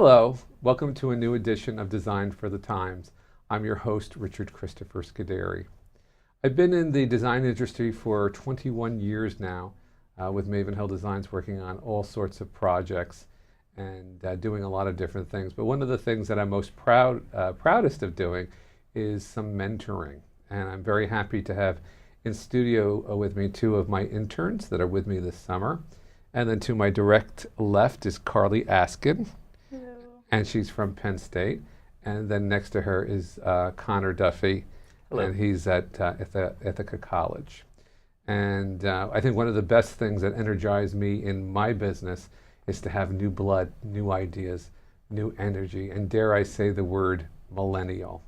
Hello, welcome to a new edition of Design for the Times. I'm your host, Richard Christopher Scuderi. I've been in the design industry for 21 years now, with Maven Hill Designs, working on all sorts of projects and doing a lot of different things. But one of the things that I'm most proudest of doing is some mentoring. And I'm very happy to have in studio with me two of my interns that are with me this summer. And then to my direct left is Carley Askin. Hello. And she's from Penn State. And then next to her is Connor Duffy. Hello. And he's at Ithaca College. And I think one of the best things that energize me in my business is to have new blood, new ideas, new energy, and dare I say the word millennial.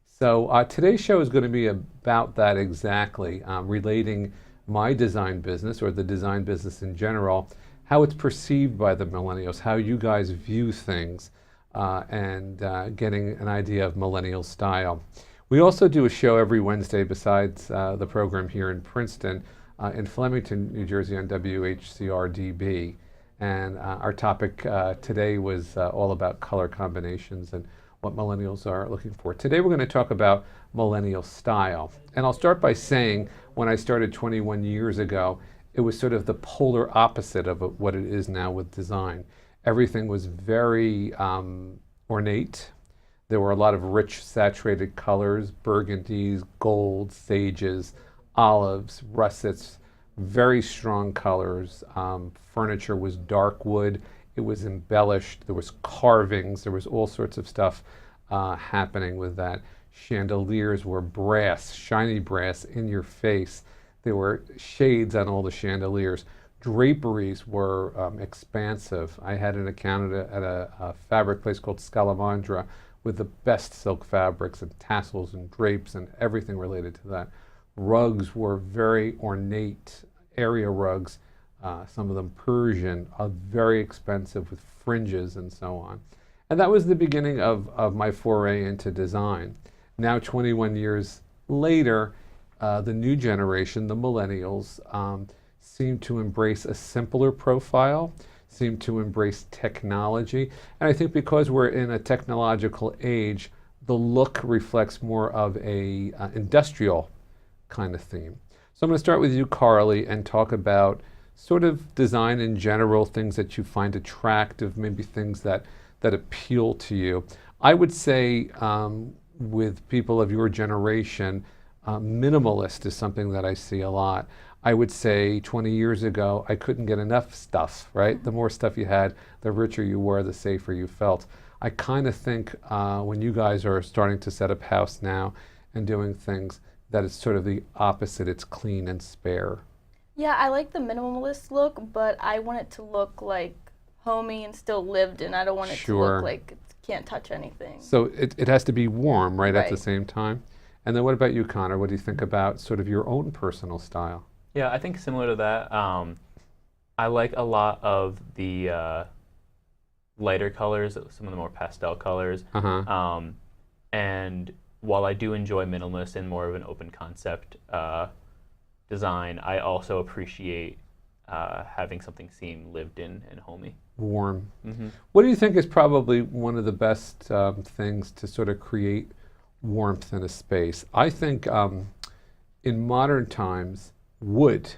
So today's show is going to be about that exactly, relating my design business, or the design business in general, how it's perceived by the millennials, how you guys view things, and getting an idea of millennial style. We also do a show every Wednesday besides the program here in Princeton, in Flemington, New Jersey on WHCR-DB. And our topic today was all about color combinations and what millennials are looking for. Today we're going to talk about millennial style. And I'll start by saying, when I started 21 years ago, it was sort of the polar opposite of what it is now with design. Everything was very ornate. There were a lot of rich, saturated colors, burgundies, golds, sages, olives, russets, very strong colors. Furniture was dark wood. It was embellished. There was carvings. There was all sorts of stuff happening with that. Chandeliers were brass, shiny brass in your face. There were shades on all the chandeliers. Draperies were expansive. I had an account at a fabric place called Scalamandra with the best silk fabrics and tassels and drapes and everything related to that. Rugs were very ornate, area rugs, some of them Persian, very expensive with fringes and so on. And that was the beginning of my foray into design. Now, 21 years later, the new generation, the millennials, seem to embrace a simpler profile, seem to embrace technology. And I think because we're in a technological age, the look reflects more of a industrial kind of theme. So I'm going to start with you, Carley, and talk about sort of design in general, things that you find attractive, maybe things that appeal to you. I would say with people of your generation, minimalist is something that I see a lot. I would say 20 years ago, I couldn't get enough stuff, right? The more stuff you had, the richer you were, the safer you felt. I kind of think when you guys are starting to set up house now and doing things, that it's sort of the opposite. It's clean and spare. Yeah, I like the minimalist look, but I want it to look like homey and still lived in. I don't want it to look like it can't touch anything. So it has to be warm, right, at the Right. same time? And then what about you, Connor? What do you think about sort of your own personal style? Yeah, I think similar to that. I like a lot of the lighter colors, some of the more pastel colors. And while I do enjoy minimalist and more of an open concept design, I also appreciate having something seem lived in and homey. Warm. Mm-hmm. What do you think is probably one of the best things to sort of create warmth in a space? I think in modern times, wood,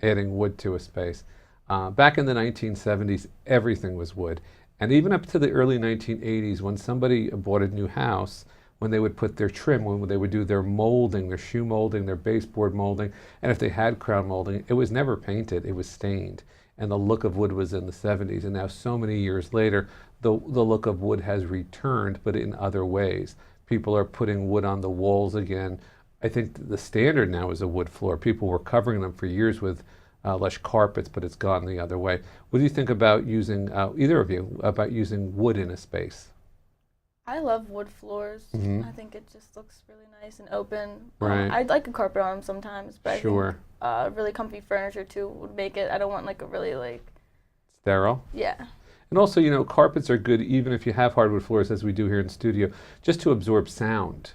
adding wood to a space. Back in the 1970s, everything was wood. And even up to the early 1980s, when somebody bought a new house, when they would put their trim, when they would do their molding, their shoe molding, their baseboard molding, and if they had crown molding, it was never painted, it was stained. And the look of wood was in the 70s. And now so many years later, the look of wood has returned, but in other ways. People are putting wood on the walls again. I think the standard now is a wood floor. People were covering them for years with lush carpets, but it's gone the other way. What do you think about using, either of you, about using wood in a space? I love wood floors. Mhm. I think it just looks really nice and open. Right. I'd like a carpet on them sometimes, but Sure. I think really comfy furniture too would make it. I don't want like a really Sterile. yeah. And also, you know, carpets are good even if you have hardwood floors, as we do here in studio, just to absorb sound.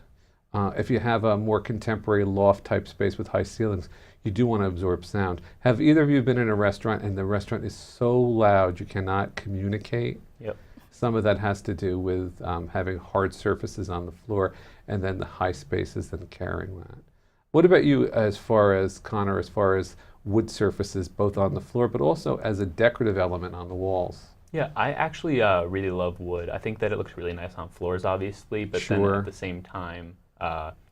If you have a more contemporary loft type space with high ceilings, you do want to absorb sound. Have either of you been in a restaurant and the restaurant is so loud you cannot communicate? Yep. Some of that has to do with having hard surfaces on the floor and then the high spaces and carrying that. What about you as far as, Connor, as far as wood surfaces, both on the floor, but also as a decorative element on the walls? Yeah, I actually really love wood. I think that it looks really nice on floors, obviously, but then Sure. at the same time,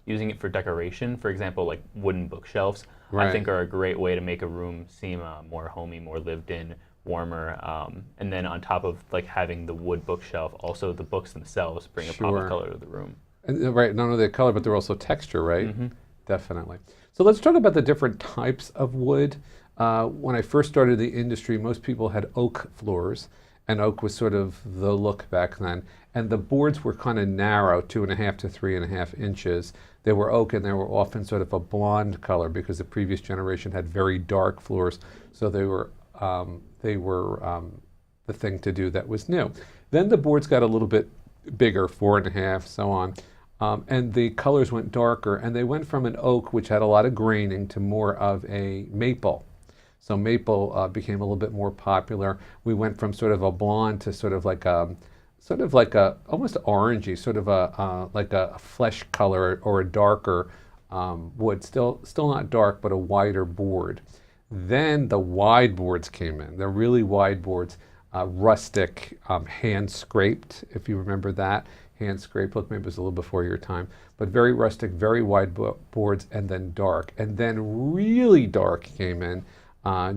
using it for decoration, for example, like wooden bookshelves, Right. I think are a great way to make a room seem more homey, more lived in, warmer. And then on top of like having the wood bookshelf, also the books themselves bring a pop Sure. of color to the room. And, right, not only the color, but they're also texture, right? Mm-hmm. Definitely. So let's talk about the different types of wood. When I first started the industry, most people had oak floors, and oak was sort of the look back then. And the boards were kind of narrow, 2.5 to 3.5 inches. They were oak, and they were often sort of a blonde color because the previous generation had very dark floors. So they were the thing to do that was new. Then the boards got a little bit bigger, 4.5, so on. And the colors went darker, and they went from an oak, which had a lot of graining, to more of a maple. So maple became a little bit more popular. We went from sort of a blonde to sort of like a almost orangey, sort of like a flesh color or a darker wood. Still not dark, but a wider board. Then the wide boards came in. The really wide boards, rustic, hand scraped, if you remember that. Hand scraped, look, maybe it was a little before your time, but very rustic, very wide boards, and then dark. And then really dark came in.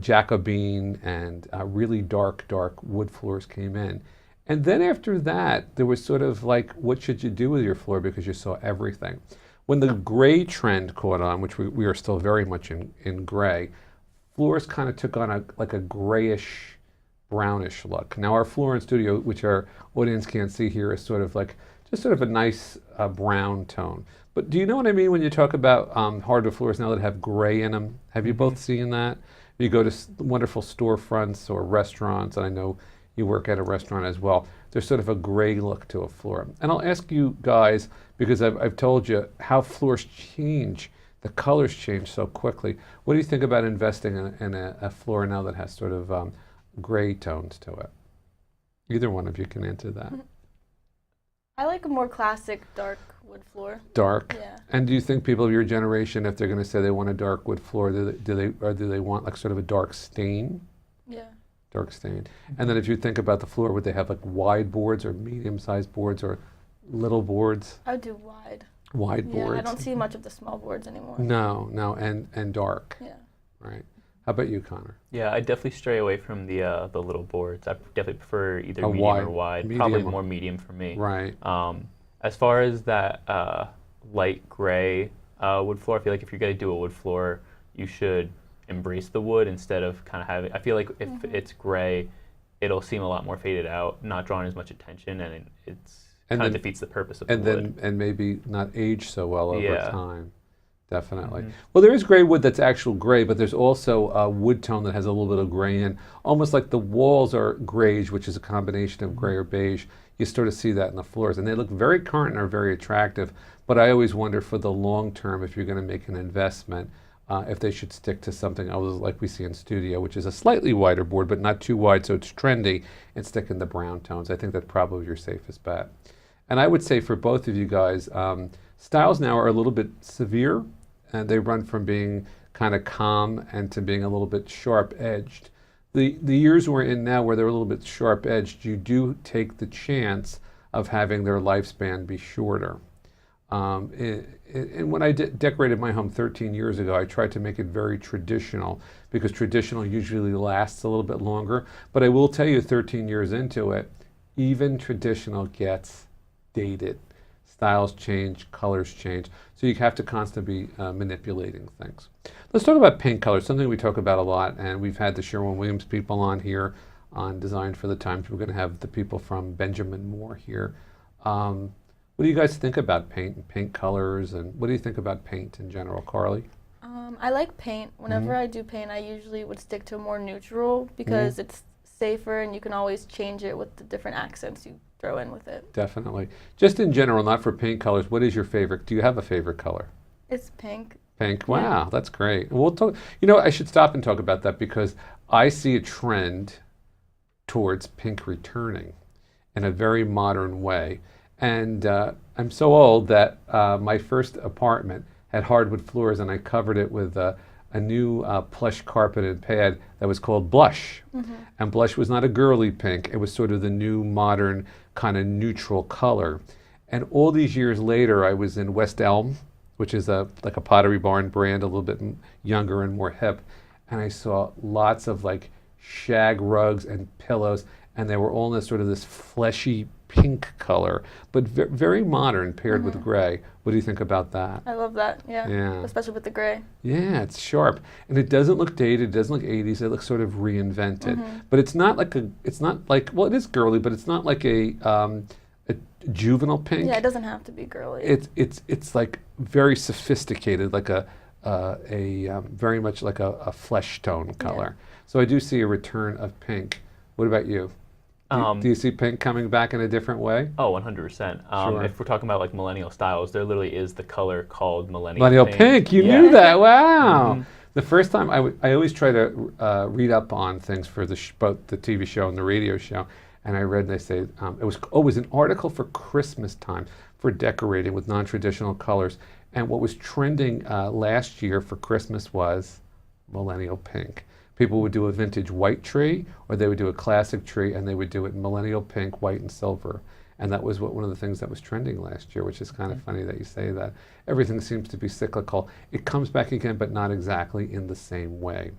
Jacobine and really dark wood floors came in. And then after that, there was sort of like, what should you do with your floor, because you saw everything. When the gray trend caught on, which we are still very much in gray, floors kind of took on like a grayish, brownish look. Now our floor in studio, which our audience can't see here, is sort of like just sort of a nice brown tone. But do you know what I mean when you talk about hardwood floors now that have gray in them? Have you both seen that? You go to wonderful storefronts or restaurants, and I know you work at a restaurant as well, there's sort of a gray look to a floor. And I'll ask you guys, because I've told you how floors change, the colors change so quickly. What do you think about investing in a floor now that has sort of gray tones to it? Either one of you can answer that. I like a more classic dark wood floor. Dark. Yeah. And do you think people of your generation, if they're going to say they want a dark wood floor, do they want like sort of a dark stain? Yeah. Dark stain. And then if you think about the floor, would they have like wide boards or medium-sized boards or little boards? I would do wide. Wide boards. Yeah, I don't see much of the small boards anymore. No, and dark. Yeah. Right. How about you, Connor? Yeah, I definitely stray away from the little boards. I definitely prefer either A medium wide- or wide. medium Probably or- more medium for me. Right. As far as that light gray wood floor, I feel like if you're going to do a wood floor, you should embrace the wood instead of kind of having. I feel like if it's gray, it'll seem a lot more faded out, not drawing as much attention, and it's And kind of then- defeats the purpose of the wood. And maybe not age so well over Yeah. time. Definitely. Mhm. Well, there is gray wood that's actual gray, but there's also a wood tone that has a little bit of gray in. Almost like the walls are grayish, which is a combination of gray or beige. You sort of see that in the floors, and they look very current and are very attractive. But I always wonder for the long term, if you're going to make an investment, if they should stick to something else like we see in studio, which is a slightly wider board, but not too wide so it's trendy, and stick in the brown tones. I think that's probably your safest bet. And I would say for both of you guys, styles now are a little bit severe, and they run from being kind of calm and to being a little bit sharp-edged. The years we're in now where they're a little bit sharp-edged, you do take the chance of having their lifespan be shorter. And when I decorated my home 13 years ago, I tried to make it very traditional, because traditional usually lasts a little bit longer. But I will tell you, 13 years into it, even traditional gets dated. Styles change, colors change, so you have to constantly be manipulating things. Let's talk about paint colors, something we talk about a lot, and we've had the Sherwin-Williams people on here on Design for the Times. We're going to have the people from Benjamin Moore here. What do you guys think about paint and paint colors, and what do you think about paint in general, Carley? I like paint. Whenever I do paint, I usually would stick to more neutral because it's safer and you can always change it with the different accents you throw in with it. Definitely. Just in general, not for paint colors, what is your favorite? Do you have a favorite color? It's pink. Pink. Yeah. Wow, that's great. We'll talk. You know, I should stop and talk about that because I see a trend towards pink returning. in a very modern way. And I'm so old that my first apartment had hardwood floors, and I covered it with a new plush carpeted pad that was called Blush. And Blush was not a girly pink. It was sort of the new modern kind of neutral color. And all these years later, I was in West Elm, which is like a Pottery Barn brand, a little bit younger and more hip. And I saw lots of like shag rugs and pillows, and they were all in this sort of this fleshy pink color, but very modern paired with gray. What do you think about that? I love that. Yeah. Yeah. Especially with the gray. Yeah, it's sharp, and it doesn't look dated. It doesn't look 80s. It looks sort of reinvented. But it's not like well, it is girly, but it's not like a juvenile pink. Yeah, it doesn't have to be girly. It's like very sophisticated, like a very much like a flesh tone color. So I do see a return of pink. What about you? Do you see pink coming back in a different way? Oh, 100%. Sure. If we're talking about like millennial styles, there literally is the color called millennial Millennial pink. You Yeah. knew that. Wow. The first time I always try to read up on things for both the TV show and the radio show, and I read, they say it was an article for Christmas time for decorating with non-traditional colors, and what was trending last year for Christmas was millennial pink. People would do a vintage white tree, or they would do a classic tree, and they would do it in millennial pink, white, and silver. And that was one of the things that was trending last year, which is kind of funny that you say that. Everything seems to be cyclical. It comes back again, but not exactly in the same way.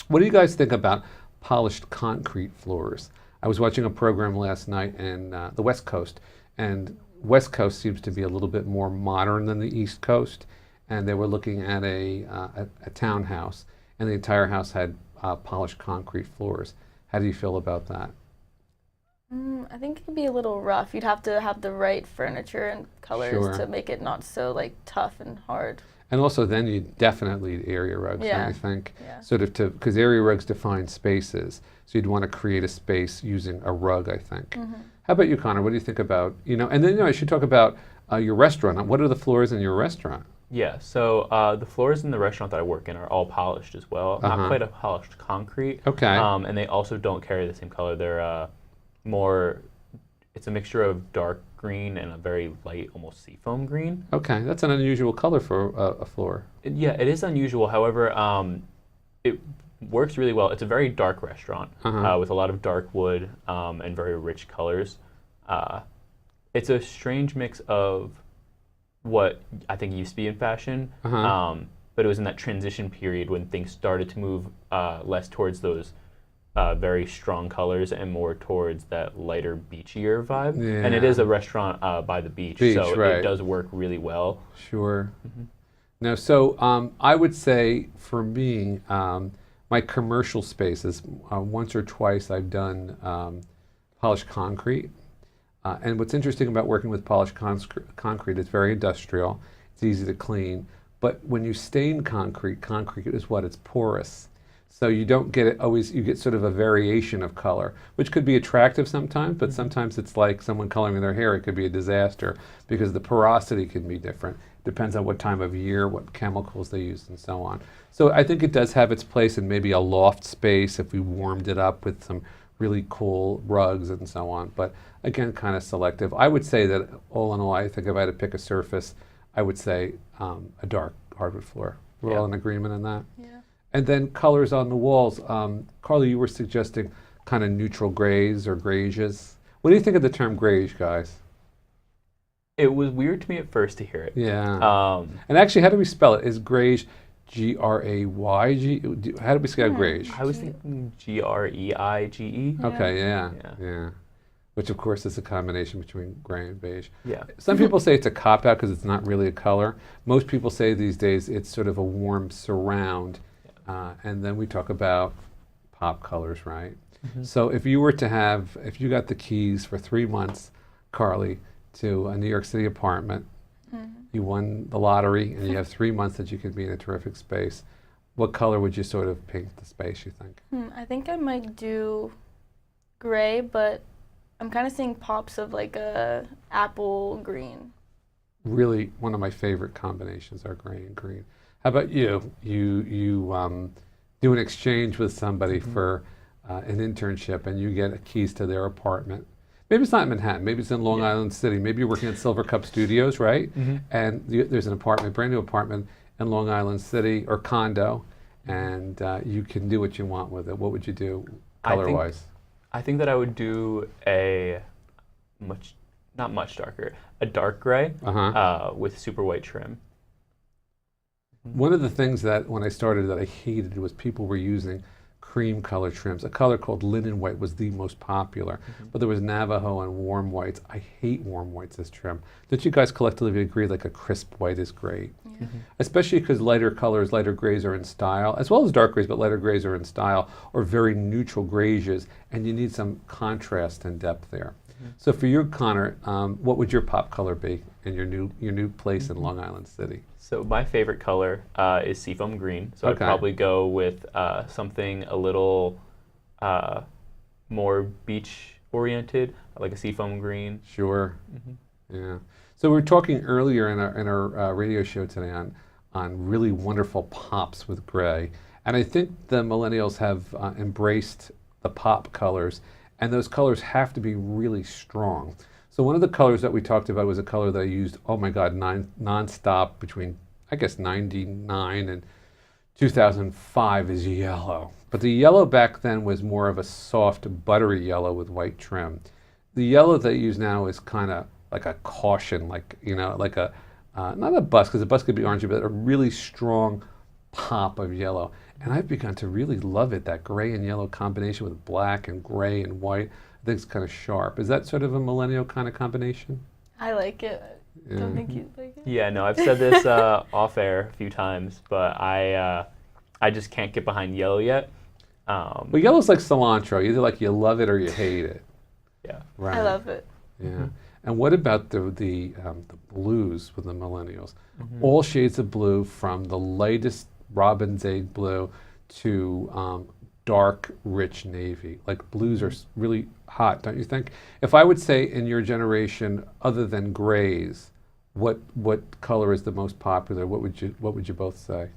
What do you guys think about polished concrete floors? I was watching a program last night in the West Coast, and West Coast seems to be a little bit more modern than the East Coast, and they were looking at a townhouse, and the entire house had polished concrete floors. How do you feel about that? I think it could be a little rough. You'd have to have the right furniture and colors to make it not so like tough and hard. And also then you definitely need area rugs, Yeah. I think, Yeah. sort of because area rugs define spaces. So you'd want to create a space using a rug, I think. How about you, Connor? What do you think about, and then I should talk about your restaurant. What are the floors in your restaurant? Yeah, so the floors in the restaurant that I work in are all polished as well. Not quite a polished concrete. Okay. And they also don't carry the same color. They're it's a mixture of dark green and a very light, almost seafoam green. Okay, that's an unusual color for a floor. Yeah, it is unusual. However, it works really well. It's a very dark restaurant with a lot of dark wood and very rich colors. It's a strange mix of what I think used to be in fashion, but it was in that transition period when things started to move less towards those very strong colors and more towards that lighter, beachier vibe. Yeah. And it is a restaurant by the beach, so right. it does work really well. Sure. No, so I would say for me, my commercial spaces, once or twice I've done polished concrete. And what's interesting about working with polished concrete, it's very industrial, it's easy to clean, but when you stain concrete is what? It's porous. So you don't get it always, you get sort of a variation of color, which could be attractive sometimes, but sometimes it's like someone coloring their hair, it could be a disaster because the porosity can be different. Depends on what time of year, what chemicals they use, and so on. So I think it does have its place in maybe a loft space if we warmed it up with some really cool rugs and so on. But again, kind of selective. I would say that all in all, I think if I had to pick a surface, I would say a dark hardwood floor. We're all in agreement on that? Yeah. And then colors on the walls. Carley, you were suggesting kind of neutral grays or graiges. What do you think of the term grayish, guys? It was weird to me at first to hear it. Yeah. And actually, how do we spell it? Is grayish G-R-A-Y-G? How do we spell grayish? I was thinking G-R-E-I-G-E. Okay, yeah. Which, of course, is a combination between gray and beige. Yeah. Some people say it's a cop-out because it's not really a color. Most people say these days it's sort of a warm surround. And then we talk about pop colors, right? So if you got the keys for 3 months, Carley, to a New York City apartment, you won the lottery, and you have 3 months that you could be in a terrific space, what color would you sort of paint the space, you think? I think I might do gray, but I'm kind of seeing pops of like a apple green. Really, one of my favorite combinations are gray and green. How about you? You do an exchange with somebody for an internship, and you get keys to their apartment. Maybe it's not in Manhattan. Maybe it's in Long Island City. Maybe you're working at Silver Cup Studios, right? And there's an apartment, brand new apartment in Long Island City or condo, and you can do what you want with it. What would you do color-wise? I think that I would do a not much darker, a dark gray with super white trim. One of the things that when I started that I hated was people were using cream color trims. A color called linen white was the most popular, but there was Navajo and warm whites. I hate warm whites as trim. Don't you guys collectively agree like a crisp white is great? Yeah. Especially because lighter colors, lighter grays are in style, as well as dark grays, but lighter grays are in style, or very neutral grays, and you need some contrast and depth there. So for you, Connor, what would your pop color be in your new place in Long Island City? So my favorite color is seafoam green. So I'd probably go with something a little more beach oriented, like a seafoam green. Sure. Yeah. So we were talking earlier in our radio show today on really wonderful pops with gray, and I think the millennials have embraced the pop colors, and those colors have to be really strong. So one of the colors that we talked about was a color that I used, oh my God, nonstop between, I guess, 99 and 2005 is yellow. But the yellow back then was more of a soft, buttery yellow with white trim. The yellow that I use now is kind of like a caution, like, like a, not a bus, because a bus could be orangey, but a really strong pop of yellow. And I've begun to really love it, that gray and yellow combination with black and gray and white. I think it's kind of sharp. Is that sort of a millennial kind of combination? I like it. Yeah. Don't think you like it? Yeah, no, I've said this off air a few times, but I just can't get behind yellow yet. Well, yellow's like cilantro. Either like you love it or you hate it. Yeah. Right. I love it. Yeah. And what about the blues with the millennials? All shades of blue, from the lightest robin's egg blue to dark, rich navy. Like blues are really hot, don't you think? If I would say in your generation, other than grays, what color is the most popular? What would you both say?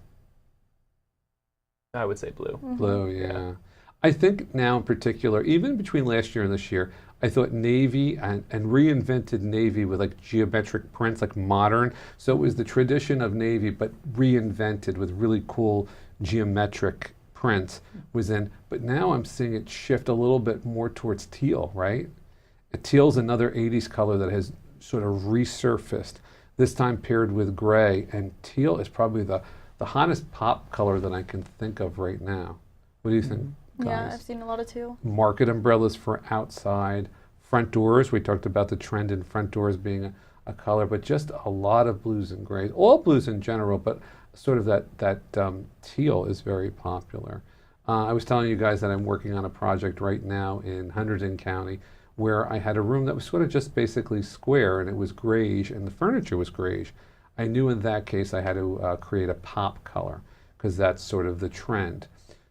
I would say blue. Blue, yeah. I think now in particular, even between last year and this year, I thought navy and reinvented navy with like geometric prints, like modern. So it was the tradition of navy, but reinvented with really cool geometric prints was in. But now I'm seeing it shift a little bit more towards teal, right? Teal's another 80s color that has sort of resurfaced, this time paired with gray. And teal is probably the hottest pop color that I can think of right now. What do you think? Yeah, I've seen a lot of teal. Market umbrellas for outside. Front doors, we talked about the trend in front doors being a color, but just a lot of blues and grays. All blues in general, but sort of that teal is very popular. I was telling you guys that I'm working on a project right now in Hunterdon County where I had a room that was sort of just basically square, and it was grayish, and the furniture was grayish. I knew in that case I had to create a pop color, because that's sort of the trend.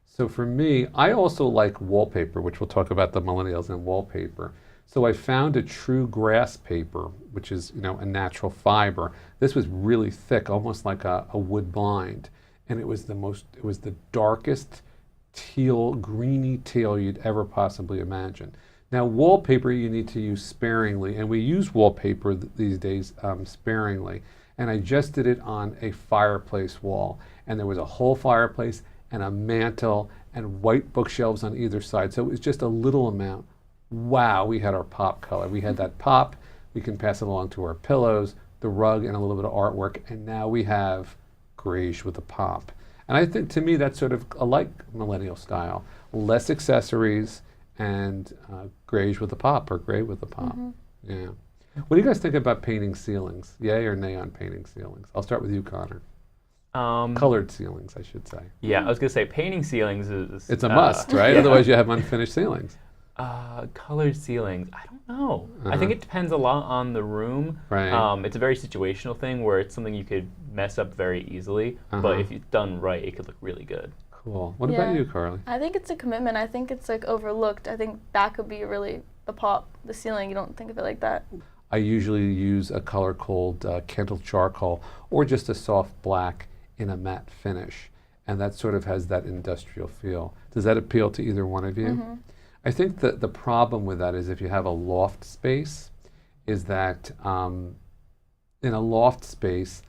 So for me, I also like wallpaper, which we'll talk about the millennials and wallpaper. So I found a true grass paper, which is a natural fiber. This was really thick, almost like a wood bind, and it was the darkest teal, greeny teal you'd ever possibly imagine. Now wallpaper you need to use sparingly, and we use wallpaper these days sparingly. And I just did it on a fireplace wall, and there was a whole fireplace and a mantle and white bookshelves on either side. So it was just a little amount. Wow, we had our pop color. We had that pop. We can pass it along to our pillows, the rug, and a little bit of artwork. And now we have grayish with a pop. And I think, to me, that's sort of like millennial style. Less accessories and grayish with a pop, or gray with a pop. Yeah. What do you guys think about painting ceilings? Yay or nay on painting ceilings? I'll start with you, Connor. Colored ceilings, I should say. Yeah, I was going to say painting ceilings is... It's a must, right? Yeah. Otherwise you have unfinished ceilings. Colored ceilings, I don't know. I think it depends a lot on the room. Right. It's a very situational thing where it's something you could mess up very easily, but if it's done right, it could look really good. Cool. What about you, Carley? I think it's a commitment. I think it's like overlooked. I think that could be really the pop, the ceiling. You don't think of it like that. I usually use a color called Kendall charcoal, or just a soft black in a matte finish, and that sort of has that industrial feel. Does that appeal to either one of you? I think that the problem with that is if you have a loft space, is that in a loft space,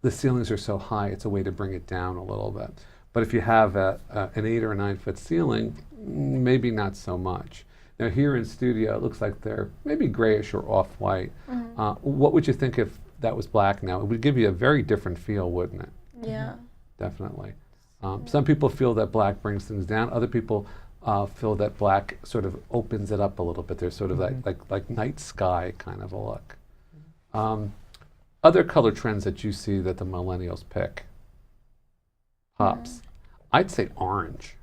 the ceilings are so high, it's a way to bring it down a little bit. But if you have an 8 or a 9 foot ceiling, maybe not so much. Now here in studio, it looks like they're maybe grayish or off-white. What would you think if that was black now? It would give you a very different feel, wouldn't it? Yeah. Definitely. Some people feel that black brings things down. Other people feel that black sort of opens it up a little bit. There's sort of like night sky kind of a look. Other color trends that you see that the millennials pick? Pops. I'd say orange.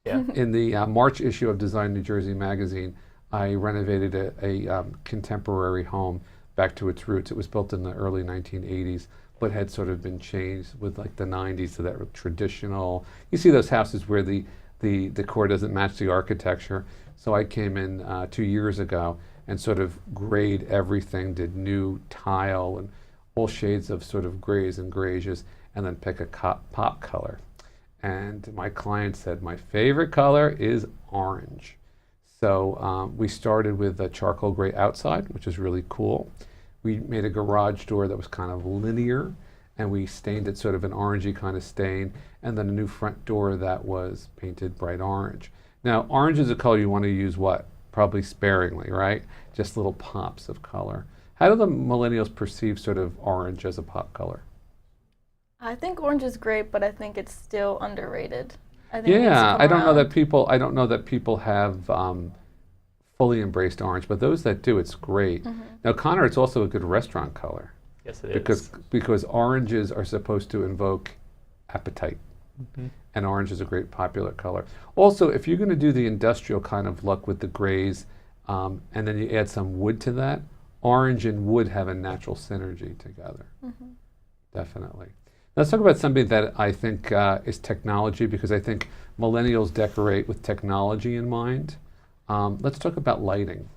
Yeah. In the March issue of Design New Jersey magazine, I renovated a contemporary home back to its roots. It was built in the early 1980s, but had sort of been changed with like the 90s to that traditional. You see those houses where the decor doesn't match the architecture. So I came in 2 years ago and sort of grayed everything, did new tile and all shades of sort of grays and grayish, and then pick a pop color. And my client said, my favorite color is orange. So we started with a charcoal gray outside, which is really cool. We made a garage door that was kind of linear, and we stained it sort of an orangey kind of stain, and then a new front door that was painted bright orange. Now, orange is a color you want to use what? Probably sparingly, right? Just little pops of color. How do the millennials perceive sort of orange as a pop color? I think orange is great, but I think it's still underrated. I think it needs to Yeah, come I don't know around. I don't know that people have fully embraced orange, but those that do, it's great. Now, Connor, it's also a good restaurant color Yes, it is. because oranges are supposed to invoke appetite, and orange is a great popular color. Also, if you're going to do the industrial kind of look with the grays, and then you add some wood to that, orange and wood have a natural synergy together. Definitely. Let's talk about something that I think is technology, because I think millennials decorate with technology in mind. Let's talk about lighting,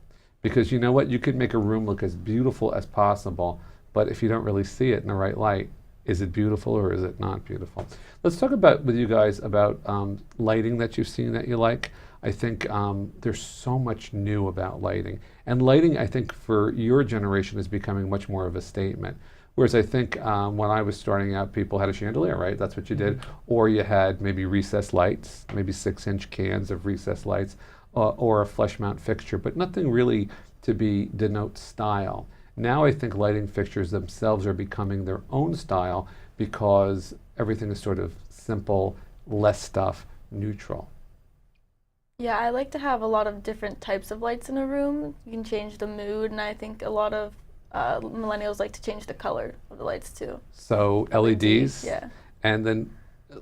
because you know what? You could make a room look as beautiful as possible, but if you don't really see it in the right light, is it beautiful or is it not beautiful? Let's talk about with you guys about lighting that you've seen that you like. I think there's so much new about lighting. And lighting, I think, for your generation is becoming much more of a statement. Whereas I think when I was starting out, people had a chandelier, right? That's what you did. Or you had maybe recessed lights, maybe 6-inch cans of recessed lights, or a flush mount fixture, but nothing really to denote style. Now I think lighting fixtures themselves are becoming their own style because everything is sort of simple, less stuff, neutral. Yeah, I like to have a lot of different types of lights in a room. You can change the mood, and I think a lot of millennials like to change the color of the lights too. So LEDs, Yeah. and then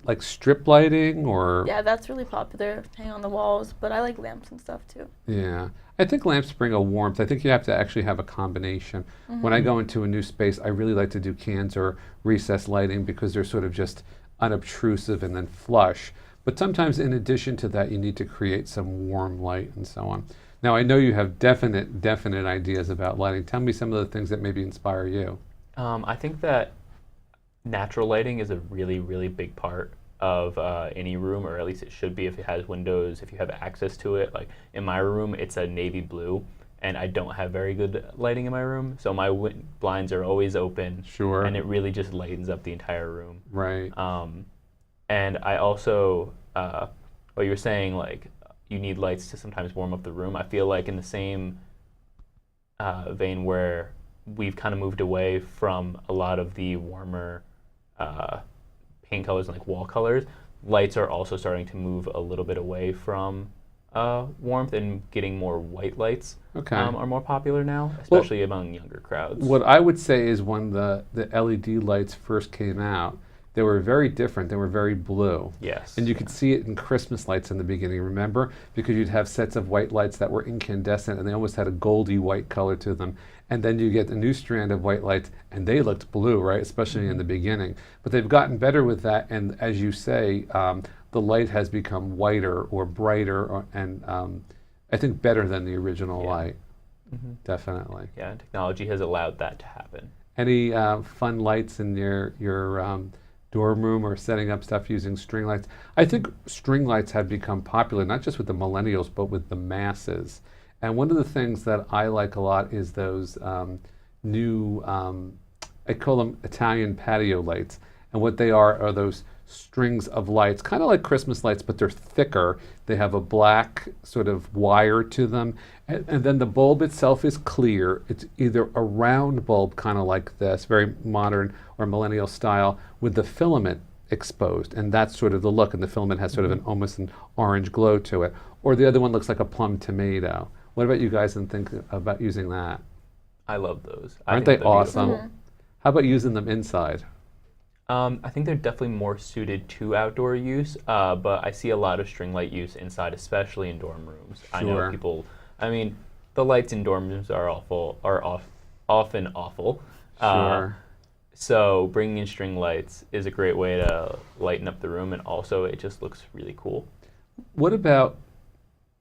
like strip lighting, or Yeah, that's really popular, hang on the walls, but I like lamps and stuff too. yeah. I think lamps bring a warmth. I think you have to actually have a combination. When I go into a new space, I really like to do cans or recessed lighting because they're sort of just unobtrusive and then flush. But sometimes in addition to that, you need to create some warm light and so on. Now, I know you have definite ideas about lighting. Tell me some of the things that maybe inspire you. I think that natural lighting is a really, really big part of any room, or at least it should be if it has windows, if you have access to it. Like in my room, it's a navy blue, and I don't have very good lighting in my room, so my blinds are always open. Sure. And it really just lightens up the entire room. Right. And I also, what you were saying, like you need lights to sometimes warm up the room. I feel like in the same vein where we've kind of moved away from a lot of the warmer paint colors and like wall colors, lights are also starting to move a little bit away from warmth and getting more white lights. Okay. Are more popular now, especially among younger crowds. What I would say is when the LED lights first came out, they were very different. They were very blue. Yes. And you could see it in Christmas lights in the beginning, remember? Because you'd have sets of white lights that were incandescent and they almost had a goldy white color to them. And then you get a new strand of white lights and they looked blue, right? Especially in the beginning. But they've gotten better with that. And as you say, the light has become whiter or brighter and I think better than the original light. Definitely. Yeah, technology has allowed that to happen. Any fun lights in your dorm room or setting up stuff using string lights. I think string lights have become popular, not just with the millennials, but with the masses. And one of the things that I like a lot is those new, I call them Italian patio lights. And what they are those strings of lights, kind of like Christmas lights, but they're thicker. They have a black sort of wire to them. And then the bulb itself is clear. It's either a round bulb, kind of like this, very modern or millennial style, with the filament exposed. And that's sort of the look. And the filament has sort of an almost an orange glow to it. Or the other one looks like a plum tomato. What about you guys and think about using that? I love those. Aren't they they're awesome? beautiful. How about using them inside? I think they're definitely more suited to outdoor use, but I see a lot of string light use inside, especially in dorm rooms. I know Sure. people. I mean, the lights in dorm rooms are often awful. Sure. So bringing in string lights is a great way to lighten up the room, and also it just looks really cool. What about,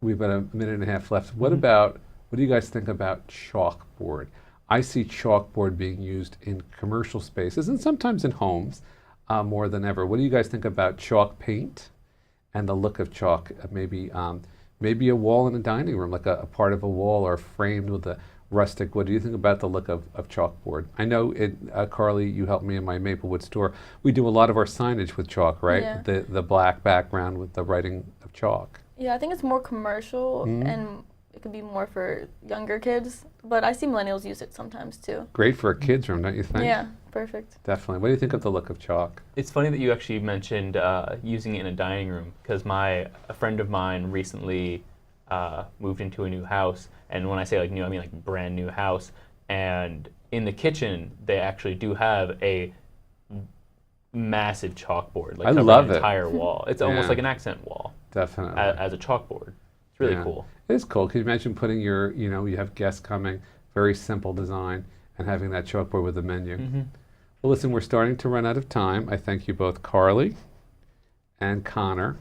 we've got a minute and a half left. What about, what do you guys think about chalkboard? I see chalkboard being used in commercial spaces and sometimes in homes more than ever. What do you guys think about chalk paint and the look of chalk? Maybe a wall in a dining room, like a part of a wall or framed with a rustic. What do you think about the look of chalkboard? I know, Carley, you helped me in my Maplewood store. We do a lot of our signage with chalk, right? Yeah. The black background with the writing of chalk. Yeah, I think it's more commercial and it could be more for younger kids, but I see millennials use it sometimes too. Great for a kid's room, don't you think? Yeah, perfect. Definitely. What do you think of the look of chalk? It's funny that you actually mentioned using it in a dining room, because a friend of mine recently moved into a new house, and when I say like new, I mean like brand new house. And in the kitchen, they actually do have a massive chalkboard, like I covering love an it. entire wall. It's Yeah. almost like an accent wall Definitely. as a chalkboard. It's really Yeah. cool. It is cool. Can you imagine putting your, you have guests coming, very simple design, and having that chalkboard with a menu? Well, listen, we're starting to run out of time. I thank you both, Carley and Connor,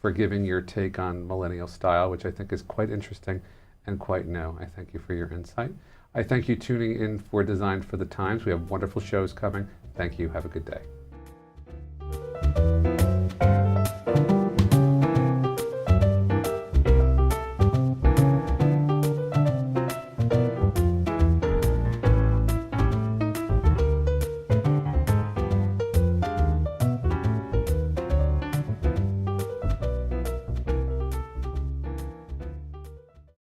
for giving your take on millennial style, which I think is quite interesting and quite new. I thank you for your insight. I thank you tuning in for Design for the Times. We have wonderful shows coming. Thank you. Have a good day.